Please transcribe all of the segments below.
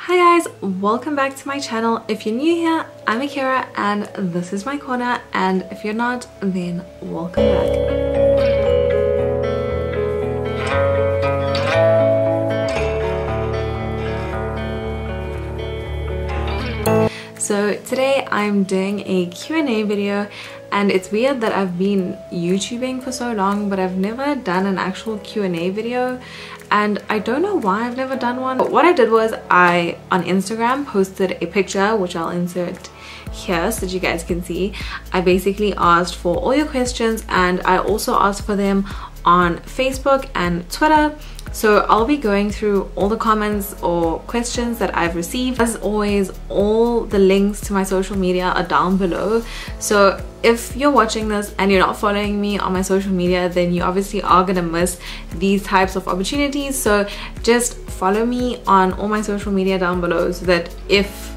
Hi guys, welcome back to my channel. If you're new here, I'm Akira and this is my corner, and if you're not, then welcome back. So today I'm doing a Q&A video, and it's weird that I've been YouTubing for so long but I've never done an actual Q&A video, and I don't know why I've never done one. But what I did was I on Instagram posted a picture, which I'll insert here so that you guys can see. I basically asked for all your questions, and I also asked for them on Facebook and Twitter. So I'll be going through all the comments or questions that I've received. As always, all the links to my social media are down below. So if you're watching this and you're not following me on my social media, then you obviously are gonna miss these types of opportunities. So just follow me on all my social media down below so that if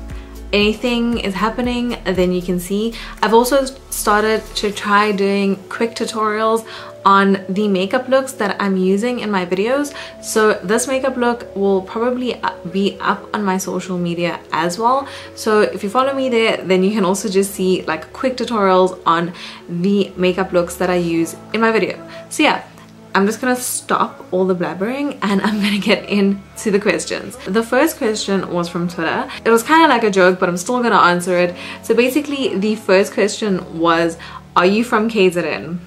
anything is happening, then you can see. I've also started to try doing quick tutorials on the makeup looks that I'm using in my videos. So this makeup look will probably be up on my social media as well. So if you follow me there, then you can also just see like quick tutorials on the makeup looks that I use in my video. So yeah, I'm just gonna stop all the blabbering and I'm gonna get into the questions. The first question was from Twitter. It was kind of like a joke, but I'm still gonna answer it. So basically the first question was, are you from KZN?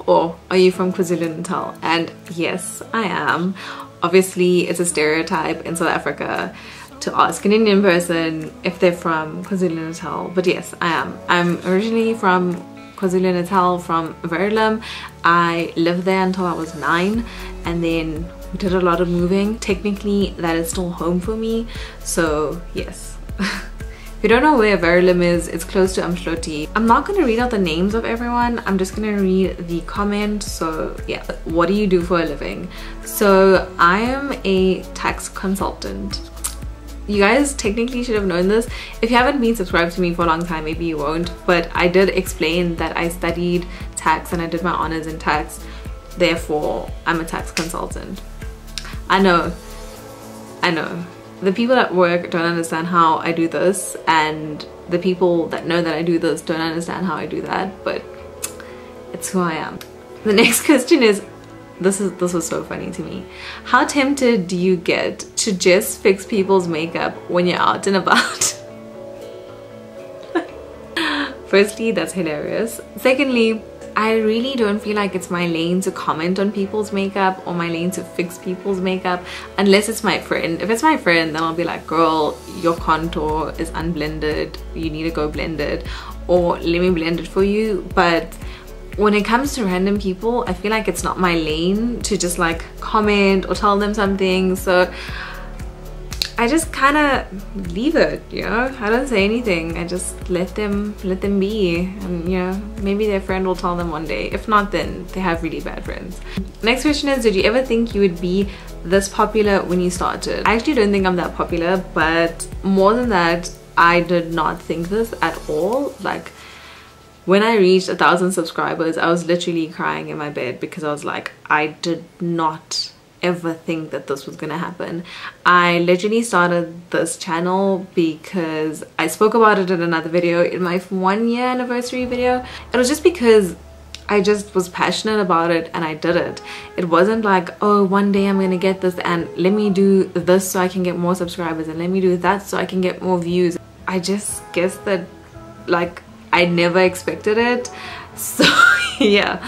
Or are you from KwaZulu-Natal? And yes, I am. Obviously, it's a stereotype in South Africa to ask an Indian person if they're from KwaZulu-Natal, but yes, I am. I'm originally from KwaZulu-Natal, from Verulam. I lived there until I was 9, and then we did a lot of moving. Technically, that is still home for me, so yes. If you don't know where Verulam is, it's close to Umhloti. I'm not going to read out the names of everyone. I'm just going to read the comment. So yeah, what do you do for a living? So I am a tax consultant. You guys technically should have known this. If you haven't been subscribed to me for a long time, maybe you won't. But I did explain that I studied tax and I did my honors in tax. Therefore, I'm a tax consultant. I know. The people at work don't understand how I do this, and the people that know that I do this don't understand how I do that, but it's who I am. The next question is, this was so funny to me. How tempted do you get to just fix people's makeup when you're out and about? Firstly, that's hilarious. Secondly, I really don't feel like it's my lane to comment on people's makeup or my lane to fix people's makeup unless it's my friend. If it's my friend, then I'll be like, girl, your contour is unblended, you need to go blend it, or let me blend it for you. But when it comes to random people, I feel like it's not my lane to just like comment or tell them something. So I just kind of leave it, you know. I don't say anything. I just let them be, and you know, maybe their friend will tell them one day. If not, then they have really bad friends. Next question is, did you ever think you would be this popular when you started? I actually don't think I'm that popular, but more than that, I did not think this at all. Like when I reached 1,000 subscribers, I was literally crying in my bed because I was like, I did not ever think that this was gonna happen. I literally started this channel because I spoke about it in another video, in my 1-year anniversary video. It was just because I just was passionate about it and I did it. It wasn't like, oh, one day I'm gonna get this and let me do this so I can get more subscribers, and let me do that so I can get more views. I just guess that like I never expected it. So yeah,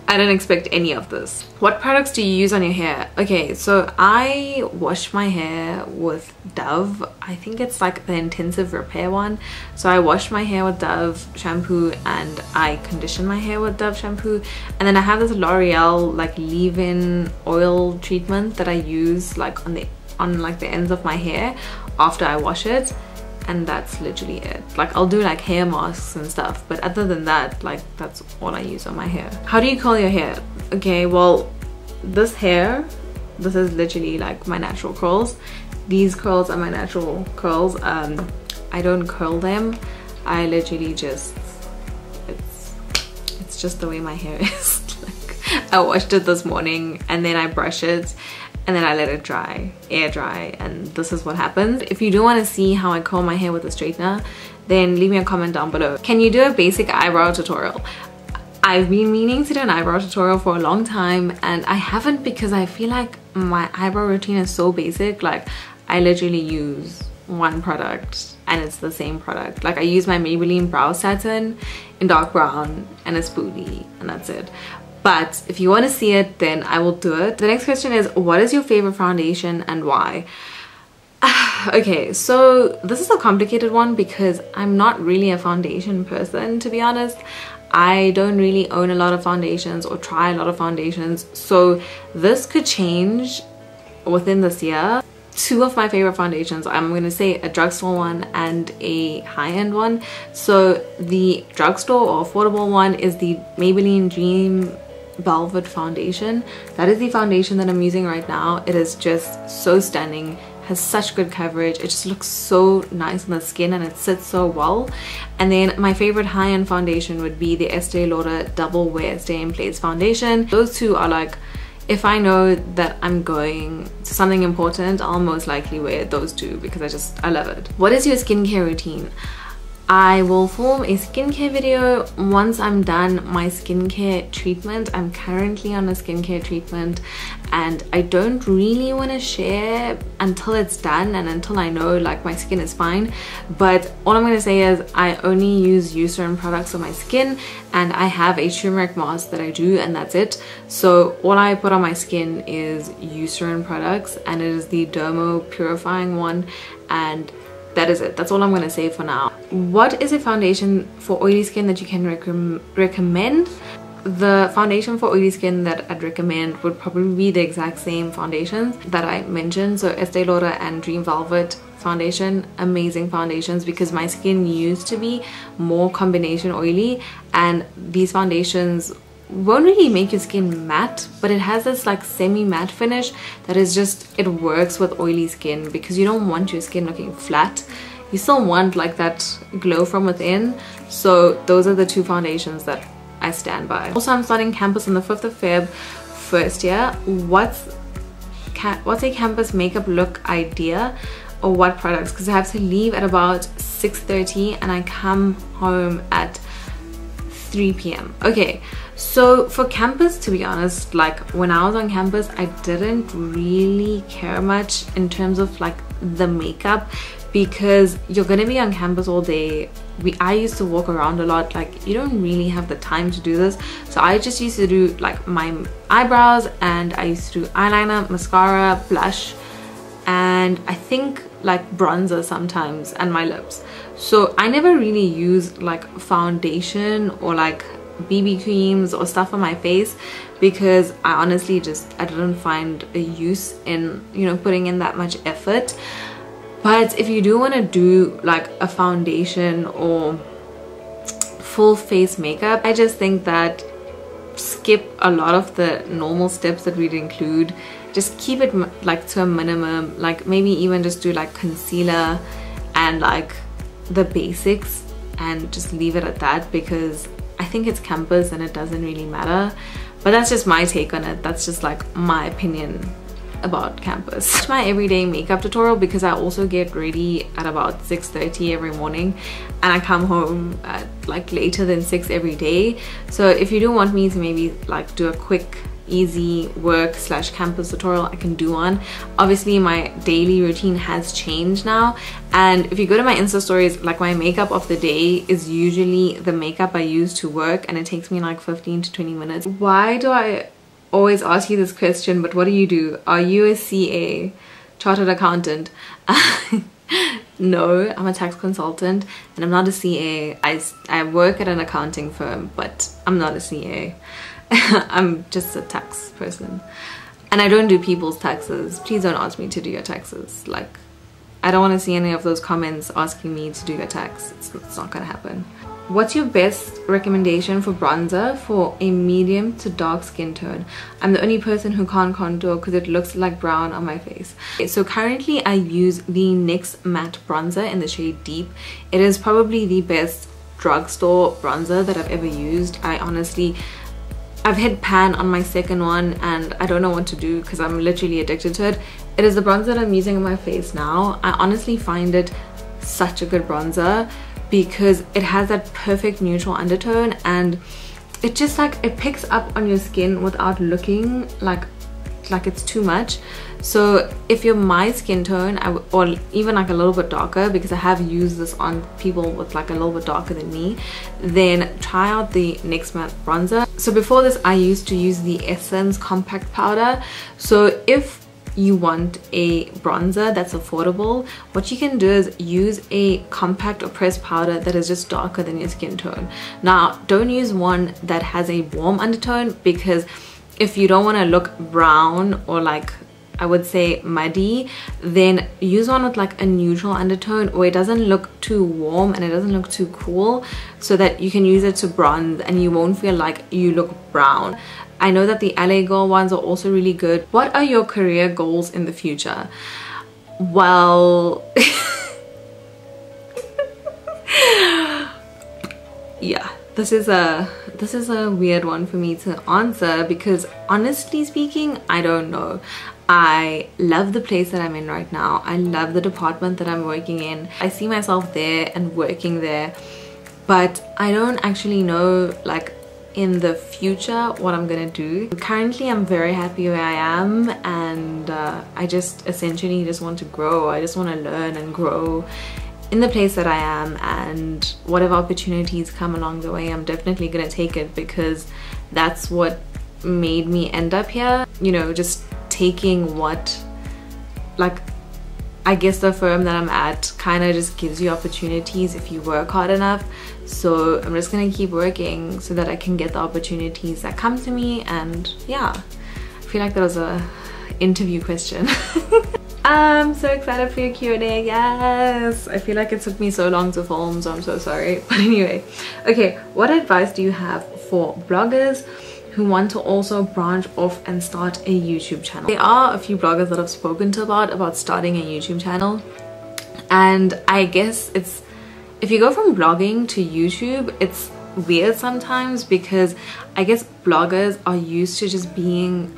I didn't expect any of this. What products do you use on your hair? Okay, so I wash my hair with Dove. I think it's like the intensive repair one. So I wash my hair with Dove shampoo and I condition my hair with Dove shampoo. And then I have this L'Oreal like leave-in oil treatment that I use like on like the ends of my hair after I wash it. And that's literally it. Like I'll do like hair masks and stuff, but other than that, like that's all I use on my hair. How do you curl your hair? Okay, well, this is literally like my natural curls. These curls are my natural curls. I don't curl them. I literally just, it's just the way my hair is. Like I washed it this morning and then I brush it and then I let it dry, air dry, and this is what happens. If you do want to see how I comb my hair with a straightener, then leave me a comment down below. Can you do a basic eyebrow tutorial? I've been meaning to do an eyebrow tutorial for a long time, and I haven't because I feel like my eyebrow routine is so basic. Like, I literally use one product and it's the same product. Like, I use my Maybelline Brow Satin in dark brown and a spoolie, and that's it. But if you want to see it, then I will do it. The next question is, what is your favorite foundation and why? Okay, so this is a complicated one because I'm not really a foundation person, to be honest. I don't really own a lot of foundations or try a lot of foundations, so this could change within this year. Two of my favorite foundations, I'm going to say a drugstore one and a high-end one. So the drugstore or affordable one is the Maybelline Dream Velvet Foundation. That is the foundation that I'm using right now. It is just so stunning, has such good coverage, it just looks so nice on the skin and it sits so well. And then my favorite high-end foundation would be the Estee Lauder Double Wear Stay in Place foundation. Those two are like, if I know that I'm going to something important, I'll most likely wear those two because I love it. What is your skincare routine? I will film a skincare video once I'm done my skincare treatment. I'm currently on a skincare treatment and I don't really want to share until it's done and until I know like my skin is fine. But all I'm going to say is I only use Eucerin products on my skin, and I have a turmeric mask that I do, and that's it. So all I put on my skin is Eucerin products, and it is the Dermo purifying one, and that is it. That's all I'm going to say for now. What is a foundation for oily skin that you can recommend? The foundation for oily skin that I'd recommend would probably be the exact same foundations that I mentioned. So Estee Lauder and Dream Velvet foundation, amazing foundations, because my skin used to be more combination oily, and these foundations won't really make your skin matte, but it has this like semi-matte finish that is just, it works with oily skin because you don't want your skin looking flat. You still want like that glow from within. So those are the two foundations that I stand by. Also, I'm starting campus on the 5th of Feb, first year. What's a campus makeup look idea, or what products? Because I have to leave at about 6:30 and I come home at 3 p.m. Okay, so for campus, to be honest, like when I was on campus, I didn't really care much in terms of like the makeup, because you're gonna be on campus all day. I used to walk around a lot, like you don't really have the time to do this. So I just used to do like my eyebrows, and I used to do eyeliner, mascara, blush, and I think like bronzer sometimes, and my lips. So I never really used like foundation or like BB creams or stuff on my face, because I honestly I didn't find a use in, you know, putting in that much effort. But if you do want to do like a foundation or full face makeup, I just think that skip a lot of the normal steps that we'd include. Just keep it like to a minimum, like maybe even just do like concealer and like the basics, and just leave it at that, because I think it's campus and it doesn't really matter. But that's just my take on it. That's just like my opinion about campus. It's my everyday makeup tutorial because I also get ready at about 6:30 every morning, and I come home at like later than 6 every day. So if you do want me to maybe like do a quick easy work / campus tutorial, I can do one. Obviously my daily routine has changed now, and if you go to my Insta stories, like my makeup of the day is usually the makeup I use to work, and it takes me like 15 to 20 minutes. Why do I always ask you this question, but what do you do? Are you a CA, chartered accountant? No, I'm a tax consultant, and I'm not a CA. I work at an accounting firm, but I'm not a CA. I'm just a tax person, and I don't do people's taxes. Please don't ask me to do your taxes. Like, I don't want to see any of those comments asking me to do your tax. It's not gonna happen. What's your best recommendation for bronzer for a medium to dark skin tone? I'm the only person who can't contour because it looks like brown on my face. Okay, so currently I use the NYX matte bronzer in the shade Deep. It is probably the best drugstore bronzer that I've ever used. I've hit pan on my second one and I don't know what to do because I'm literally addicted to it. It is the bronzer that I'm using on my face now. I honestly find it such a good bronzer because it has that perfect neutral undertone, and it just like, it picks up on your skin without looking like it's too much. So if you're my skin tone, or even like a little bit darker, because I have used this on people with like a little bit darker than me, then try out the NYX Matte bronzer. So before this I used to use the Essence compact powder. So if you want a bronzer that's affordable, what you can do is use a compact or pressed powder that is just darker than your skin tone. Now don't use one that has a warm undertone, because if you don't want to look brown or like, I would say muddy, then use one with like a neutral undertone where it doesn't look too warm and it doesn't look too cool, so that you can use it to bronze and you won't feel like you look brown. I know that the LA Girl ones are also really good. What are your career goals in the future? Well, yeah, this is a weird one for me to answer, because honestly speaking, I don't know. I love the place that I'm in right now. I love the department that I'm working in. I see myself there and working there, but I don't actually know like in the future what I'm gonna do. Currently I'm very happy where I am, and I just essentially just want to grow. I just want to learn and grow in the place that I am, and whatever opportunities come along the way, I'm definitely gonna take it, because that's what made me end up here. You know, just taking what, like, I guess the firm that I'm at kind of just gives you opportunities if you work hard enough. So I'm just gonna keep working so that I can get the opportunities that come to me. And yeah, I feel like that was a interview question. I'm so excited for your Q&A. Yes, I feel like it took me so long to film, so I'm so sorry. But anyway, okay, what advice do you have for bloggers who want to also branch off and start a YouTube channel? There are a few bloggers that I've spoken to about starting a YouTube channel, and I guess it's, if you go from blogging to YouTube, it's weird sometimes, because I guess bloggers are used to just being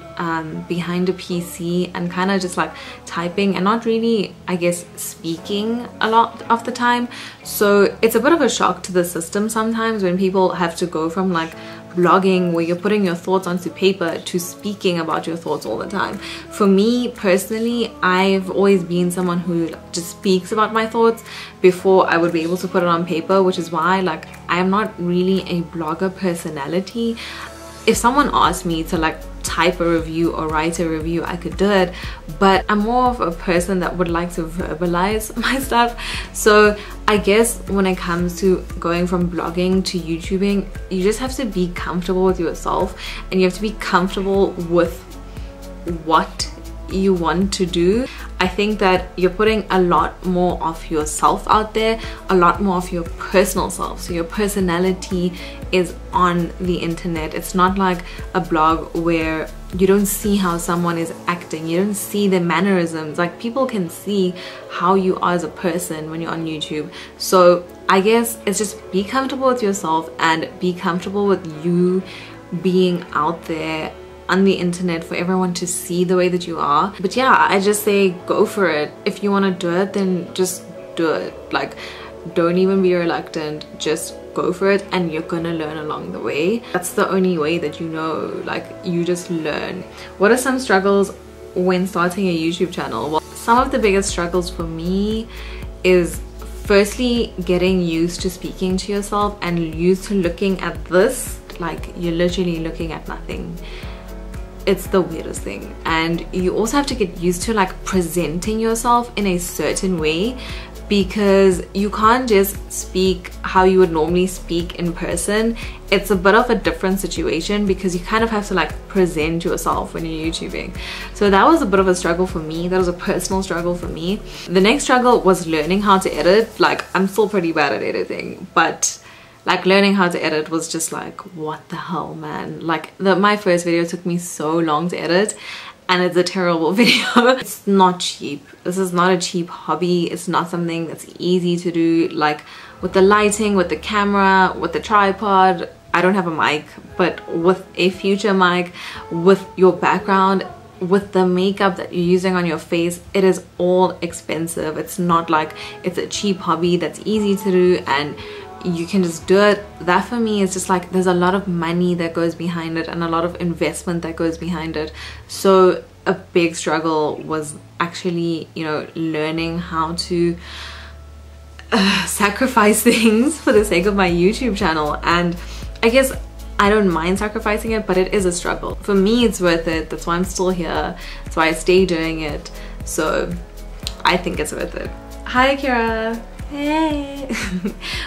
behind a PC and kind of just like typing and not really, I guess, speaking a lot of the time. So it's a bit of a shock to the system sometimes when people have to go from like blogging, where you're putting your thoughts onto paper, to speaking about your thoughts all the time. For me personally, I've always been someone who just speaks about my thoughts before I would be able to put it on paper, which is why like I'm not really a blogger personality. If someone asked me to like type a review or write a review, I could do it, but I'm more of a person that would like to verbalize my stuff. So I guess when it comes to going from blogging to YouTubing, you just have to be comfortable with yourself, and you have to be comfortable with what you want to do. I think that you're putting a lot more of yourself out there, a lot more of your personal self. So your personality is on the internet. It's not like a blog where you don't see how someone is acting, you don't see their mannerisms. Like, people can see how you are as a person when you're on YouTube. So I guess it's just be comfortable with yourself and be comfortable with you being out there on the internet for everyone to see the way that you are. But yeah, I just say go for it. If you want to do it, then just do it. Like, don't even be reluctant, just go for it, and you're gonna learn along the way. That's the only way that you know, like, you just learn. What are some struggles when starting a YouTube channel? Well, some of the biggest struggles for me is firstly getting used to speaking to yourself and used to looking at this like you're literally looking at nothing. It's the weirdest thing. And you also have to get used to like presenting yourself in a certain way, because you can't just speak how you would normally speak in person. It's a bit of a different situation because you kind of have to like present yourself when you're YouTubing. So that was a bit of a struggle for me. That was a personal struggle for me. The next struggle was learning how to edit. Like, I'm still pretty bad at editing, but like learning how to edit was just like, what the hell, man. Like my first video took me so long to edit, and it's a terrible video. It's not cheap. This is not a cheap hobby. It's not something that's easy to do. Like with the lighting, with the camera, with the tripod, I don't have a mic, but with a future mic, with your background, with the makeup that you're using on your face, it is all expensive. It's not like it's a cheap hobby that's easy to do and you can just do it. That for me is just like there's a lot of money that goes behind it and a lot of investment that goes behind it. So a big struggle was actually, you know, learning how to sacrifice things for the sake of my YouTube channel. And I guess I don't mind sacrificing it, but it is a struggle. For me, it's worth it. That's why I'm still here. That's why I stay doing it. So I think it's worth it. Hi, Akira. Hey.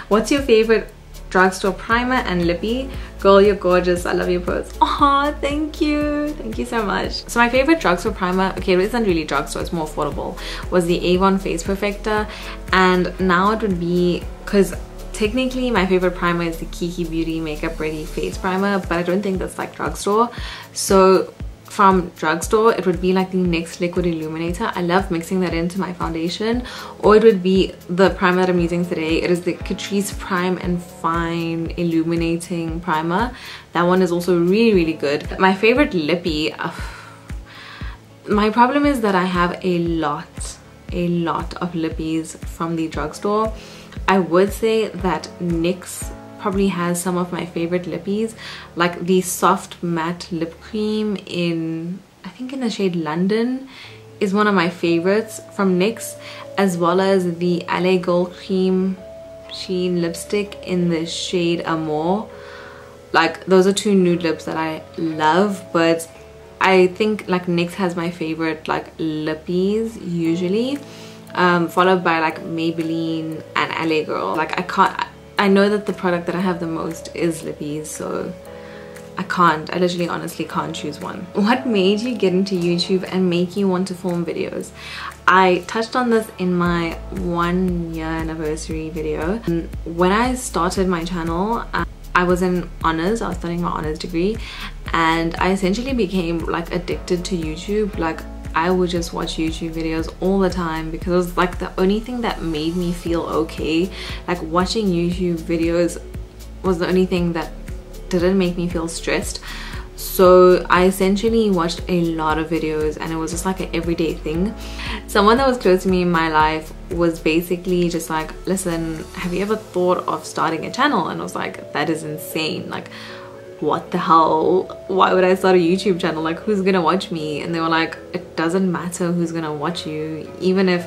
What's your favorite drugstore primer and lippie? Girl, you're gorgeous. I love your pose. Oh, thank you. Thank you so much. So my favorite drugstore primer, okay, it isn't really drugstore, it's more affordable, was the Avon Face Perfector. And now it would be, because technically my favorite primer is the Kiki Beauty Makeup Ready Face Primer, but I don't think that's like drugstore. So from drugstore, it would be like the NYX Liquid Illuminator. I love mixing that into my foundation. Or it would be the primer that I'm using today. It is the Catrice Prime and Fine Illuminating Primer. That one is also really, really good. My favorite lippie, my problem is that I have a lot of lippies from the drugstore. I would say that NYX probably has some of my favorite lippies, like the soft matte lip cream in, I think in the shade London, is one of my favorites from NYX, as well as the LA Gold Cream Sheen lipstick in the shade Amour. Like those are two nude lips that I love, but I think like NYX has my favorite like lippies usually, followed by like Maybelline and LA Girl. Like I know that the product that I have the most is lippies, so I literally honestly can't choose one. What made you get into YouTube and make you want to film videos? I touched on this in my 1-year anniversary video. When I started my channel, I was in honors. I was studying my honors degree, and I essentially became like addicted to YouTube. Like I would just watch YouTube videos all the time because it was like the only thing that made me feel okay. Like watching YouTube videos was the only thing that didn't make me feel stressed. So I essentially watched a lot of videos and it was just like an everyday thing. Someone that was close to me in my life was basically just like, listen, have you ever thought of starting a channel? And I was like, that is insane. Like, what the hell? Why would I start a YouTube channel? Like, who's gonna watch me? And they were like, it doesn't matter who's gonna watch you. Even if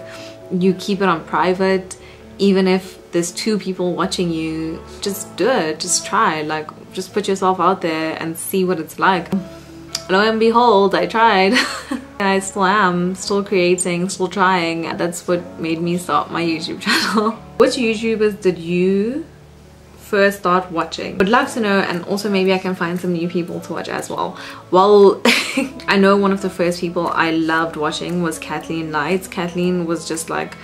you keep it on private, even if there's 2 people watching you, just do it, just try. Like, just put yourself out there and see what it's like. Lo and behold, I tried. And I still am, still creating, still trying. That's what made me start my YouTube channel. Which YouTubers did you first start watching? Would love to know, and also maybe I can find some new people to watch as well. Well, I know one of the first people I loved watching was Kathleen Lights. Kathleen was just like,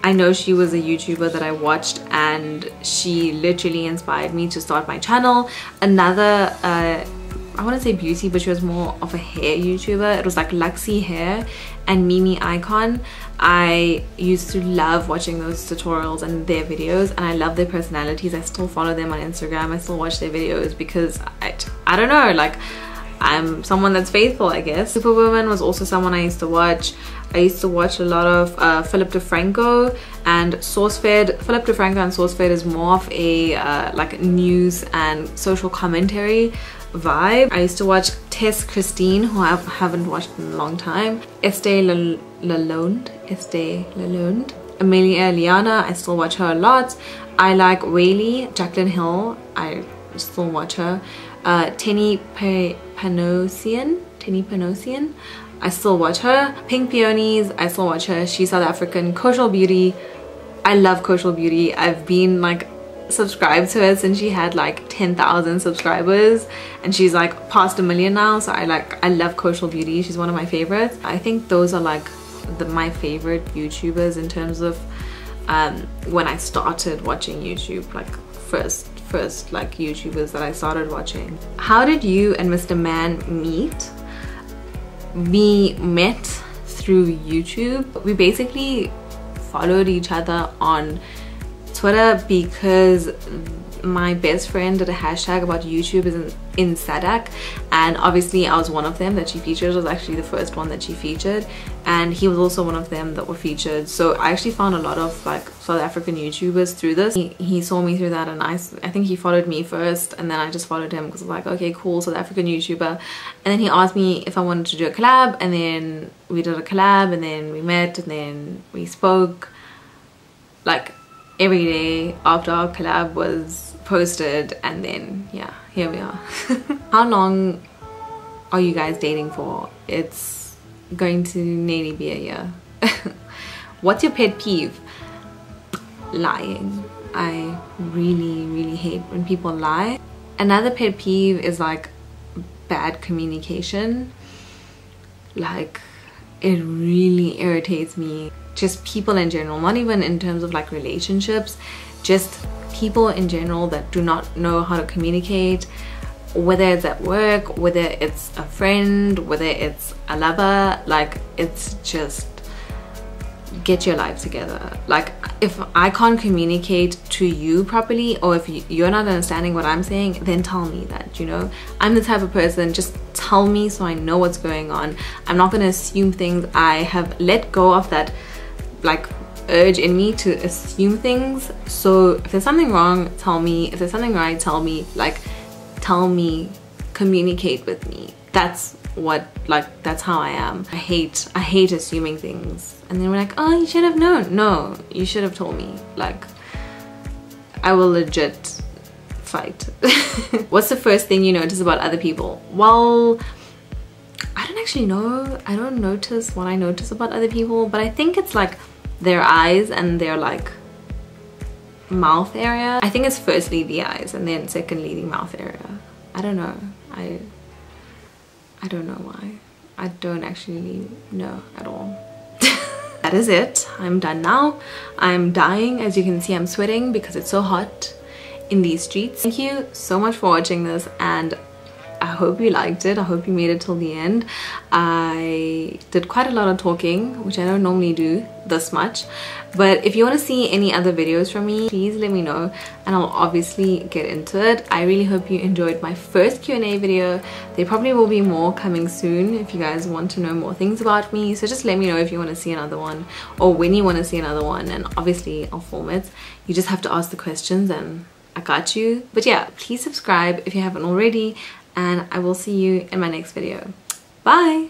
I know she was a YouTuber that I watched and she literally inspired me to start my channel. Another I want to say beauty, but she was more of a hair YouTuber. It was like Luxy Hair and Mimi Icon. I used to love watching those tutorials and their videos, and I love their personalities. I still follow them on Instagram. I still watch their videos because I don't know, like I'm someone that's faithful, I guess. Superwoman was also someone I used to watch. I used to watch a lot of Philip DeFranco and SourceFed. Philip DeFranco and SourceFed is more of a like news and social commentary vibe. I used to watch Tess Christine, who I haven't watched in a long time. Estee Lalonde. Amelia Liana, I still watch her a lot. I like Whaley. Jaclyn Hill, I still watch her. Tenny Panosian, I still watch her. Pink Peonies, I still watch her. She's South African. Koshal Beauty, I love Koshal Beauty. I've been like subscribed to her since she had like 10,000 subscribers, and she's like past 1 million now. So I love Koshal Beauty. She's one of my favorites. I think those are like my favorite YouTubers in terms of when I started watching YouTube, like first like YouTubers that I started watching. How did you and Mr. Man meet? We met through YouTube. We basically followed each other on Twitter because my best friend did a hashtag about YouTubers in Sadak, and obviously I was one of them that she featured. It was actually the first one that she featured, and he was also one of them that were featured. So I actually found a lot of like South African YouTubers through this. He saw me through that, and I think he followed me first, and then I just followed him because I was like, okay, cool, South African YouTuber. And then he asked me if I wanted to do a collab, and then we did a collab, and then we met, and then we spoke like every day after our collab was posted, and then yeah, here we are. How long are you guys dating for? It's going to nearly be a year. What's your pet peeve? Lying. I really hate when people lie. Another pet peeve is like bad communication. Like, it really irritates me. Just people in general, not even in terms of like relationships, just people in general that do not know how to communicate, whether it's at work, whether it's a friend, whether it's a lover. Like, it's just, get your life together. Like, if I can't communicate to you properly, or if you're not understanding what I'm saying, then tell me that, you know. I'm the type of person, just tell me so I know what's going on. I'm not gonna assume things. I have let go of that like urge in me to assume things. So if there's something wrong, tell me. If there's something right, tell me. Like, tell me, communicate with me. That's what, like, that's how I am. I hate assuming things, and then we're like, oh, you should have known. No, you should have told me. Like, I will legit fight. What's the first thing you notice about other people? Well, I don't actually know. I don't notice what I notice about other people, but I think it's like their eyes and their like mouth area. I think it's firstly the eyes, and then secondly the mouth area. I don't know. I don't know why. I don't actually know at all. That is it. I'm done now. I'm dying. As you can see, I'm sweating because it's so hot in these streets. Thank you so much for watching this, and I hope you liked it. I hope you made it till the end. I did quite a lot of talking, which I don't normally do this much. But if you want to see any other videos from me, please let me know, and I'll obviously get into it. I really hope you enjoyed my first Q&A video. There probably will be more coming soon if you guys want to know more things about me. So just let me know if you want to see another one, or when you want to see another one, and obviously I'll film it. You just have to ask the questions and I got you. But yeah, please subscribe if you haven't already, and I will see you in my next video. Bye!